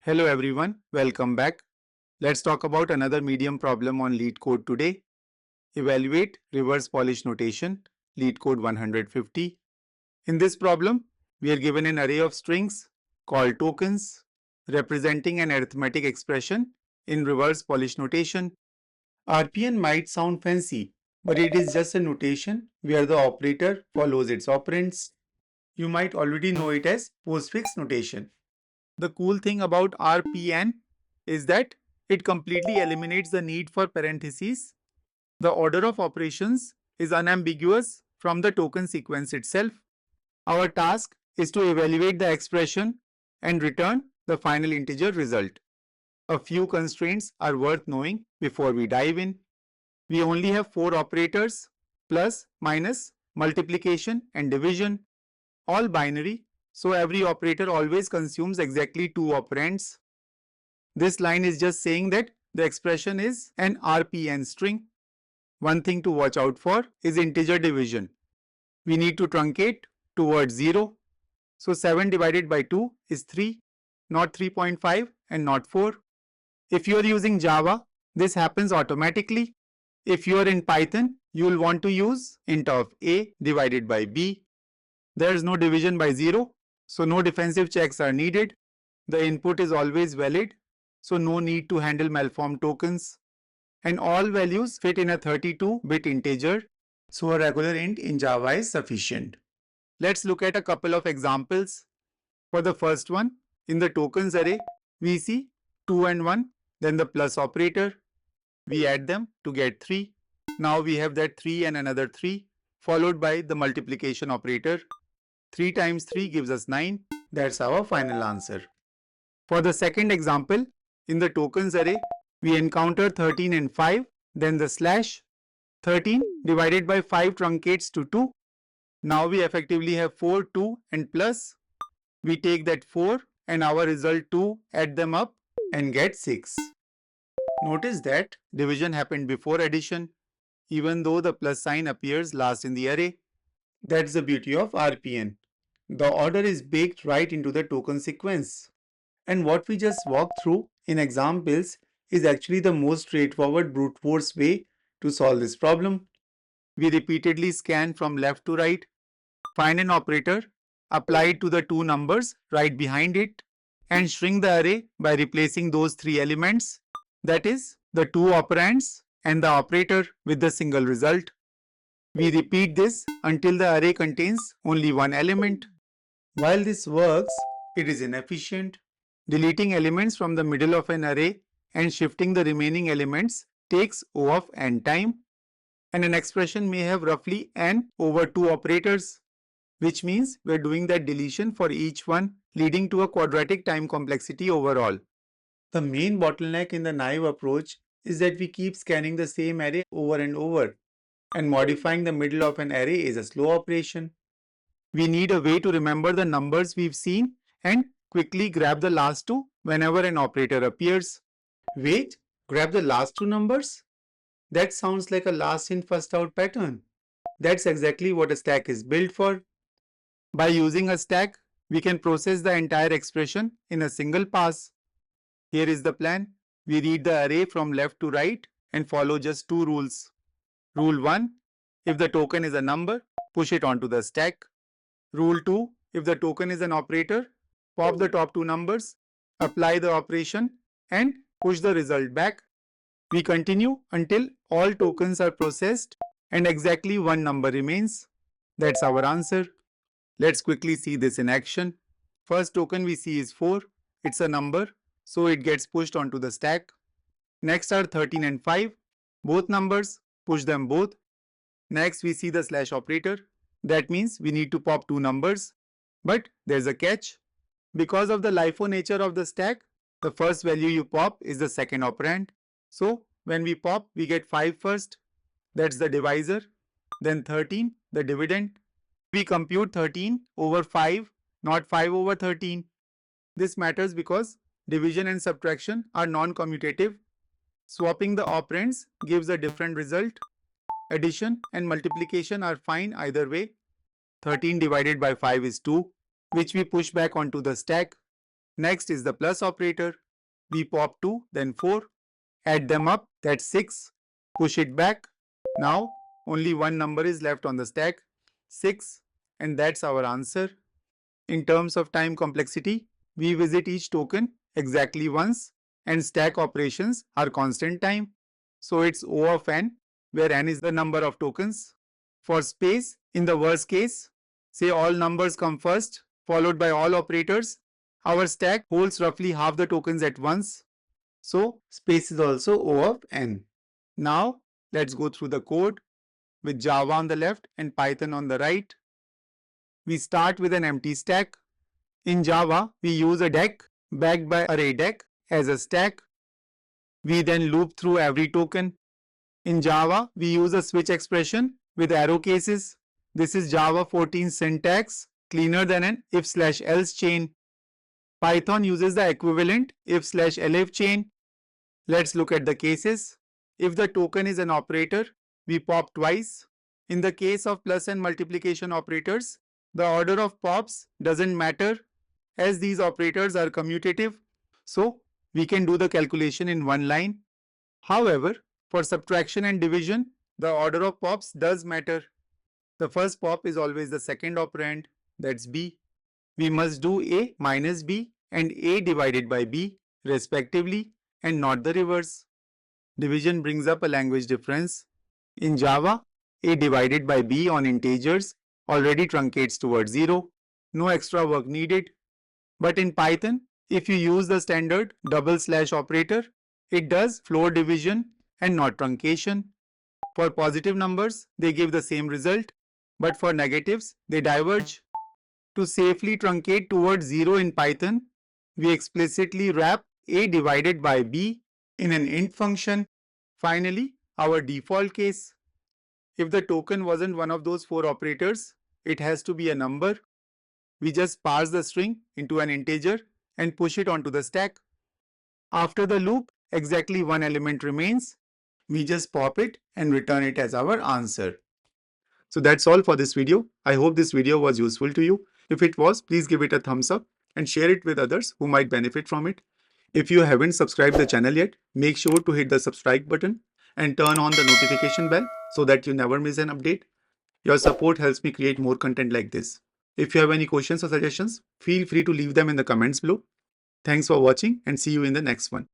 Hello everyone, welcome back. Let's talk about another medium problem on Leetcode today. Evaluate reverse Polish notation, Leetcode 150. In this problem, we are given an array of strings called tokens representing an arithmetic expression in reverse Polish notation. RPN might sound fancy, but it is just a notation where the operator follows its operands. You might already know it as postfix notation. The cool thing about RPN is that it completely eliminates the need for parentheses. The order of operations is unambiguous from the token sequence itself. Our task is to evaluate the expression and return the final integer result. A few constraints are worth knowing before we dive in. We only have 4 operators: plus, minus, multiplication and division, all binary, so every operator always consumes exactly 2 operands. This line is just saying that the expression is an RPN string. One thing to watch out for is integer division. We need to truncate towards 0. So 7 divided by 2 is 3, not 3.5 and not 4. If you are using Java, this happens automatically. If you are in Python, you will want to use int of a divided by b. There is no division by 0, so no defensive checks are needed. The input is always valid, so no need to handle malformed tokens. And all values fit in a 32-bit integer, so a regular int in Java is sufficient. Let's look at a couple of examples. For the first one, in the tokens array, we see 2 and 1, then the plus operator. We add them to get 3. Now we have that 3 and another 3, followed by the multiplication operator. 3 times 3 gives us 9. That's our final answer. For the second example, in the tokens array, we encounter 13 and 5, then the slash. 13 divided by 5 truncates to 2. Now we effectively have 4, 2 and plus. We take that 4 and our result 2, add them up and get 6. Notice that division happened before addition, even though the plus sign appears last in the array. That's the beauty of RPN. The order is baked right into the token sequence. And what we just walked through in examples is actually the most straightforward brute force way to solve this problem. We repeatedly scan from left to right, find an operator, apply it to the 2 numbers right behind it, and shrink the array by replacing those 3 elements, that is, the 2 operands and the operator with the single result. We repeat this until the array contains only one element. While this works, it is inefficient. Deleting elements from the middle of an array and shifting the remaining elements takes O of n time, and an expression may have roughly n over 2 operators, which means we are doing that deletion for each one, leading to a quadratic time complexity overall. The main bottleneck in the naive approach is that we keep scanning the same array over and over, and modifying the middle of an array is a slow operation. We need a way to remember the numbers we've seen and quickly grab the last 2 whenever an operator appears. Wait, grab the last 2 numbers? That sounds like a last in first out pattern. That's exactly what a stack is built for. By using a stack, we can process the entire expression in a single pass. Here is the plan. We read the array from left to right and follow just 2 rules. Rule 1, if the token is a number, push it onto the stack. Rule 2, if the token is an operator, pop the top 2 numbers, apply the operation and push the result back. We continue until all tokens are processed and exactly one number remains. That's our answer. Let's quickly see this in action. First token we see is 4. It's a number, so it gets pushed onto the stack. Next are 13 and 5. Both numbers, push them both. Next we see the slash operator. That means we need to pop 2 numbers. But there's a catch. Because of the LIFO nature of the stack, the first value you pop is the second operand. So when we pop, we get 5 first. That's the divisor. Then 13, the dividend. We compute 13 over 5, not 5 over 13. This matters because division and subtraction are non-commutative. Swapping the operands gives a different result. Addition and multiplication are fine either way. 13 divided by 5 is 2, which we push back onto the stack. Next is the plus operator. We pop 2, then 4. Add them up, that's 6. Push it back. Now, only one number is left on the stack, 6. And that's our answer. In terms of time complexity, we visit each token exactly once and stack operations are constant time. So it's O of n, where n is the number of tokens. For space, in the worst case, say all numbers come first, followed by all operators. Our stack holds roughly half the tokens at once. So space is also O of n. Now let's go through the code with Java on the left and Python on the right. We start with an empty stack. In Java, we use a deck backed by ArrayDeck as a stack. We then loop through every token. In Java, we use a switch expression with arrow cases. This is Java 14 syntax, cleaner than an if/else chain. Python uses the equivalent if/elif chain. Let's look at the cases. If the token is an operator, we pop twice. In the case of plus and multiplication operators, the order of pops doesn't matter as these operators are commutative. So we can do the calculation in one line. However, for subtraction and division, the order of pops does matter. The first pop is always the second operand, that's b. We must do a minus b and a divided by b respectively and not the reverse. Division brings up a language difference. In Java, a divided by b on integers already truncates towards 0. No extra work needed. But in Python, if you use the standard double slash operator, it does floor division and not truncation. For positive numbers, they give the same result, but for negatives, they diverge. To safely truncate towards 0 in Python, we explicitly wrap a divided by b in an int function. Finally, our default case. If the token wasn't one of those 4 operators, it has to be a number. We just parse the string into an integer and push it onto the stack. After the loop, exactly one element remains. We just pop it and return it as our answer. So that's all for this video. I hope this video was useful to you. If it was, please give it a thumbs up and share it with others who might benefit from it. If you haven't subscribed the channel yet, make sure to hit the subscribe button and turn on the notification bell so that you never miss an update. Your support helps me create more content like this. If you have any questions or suggestions, feel free to leave them in the comments below. Thanks for watching and see you in the next one.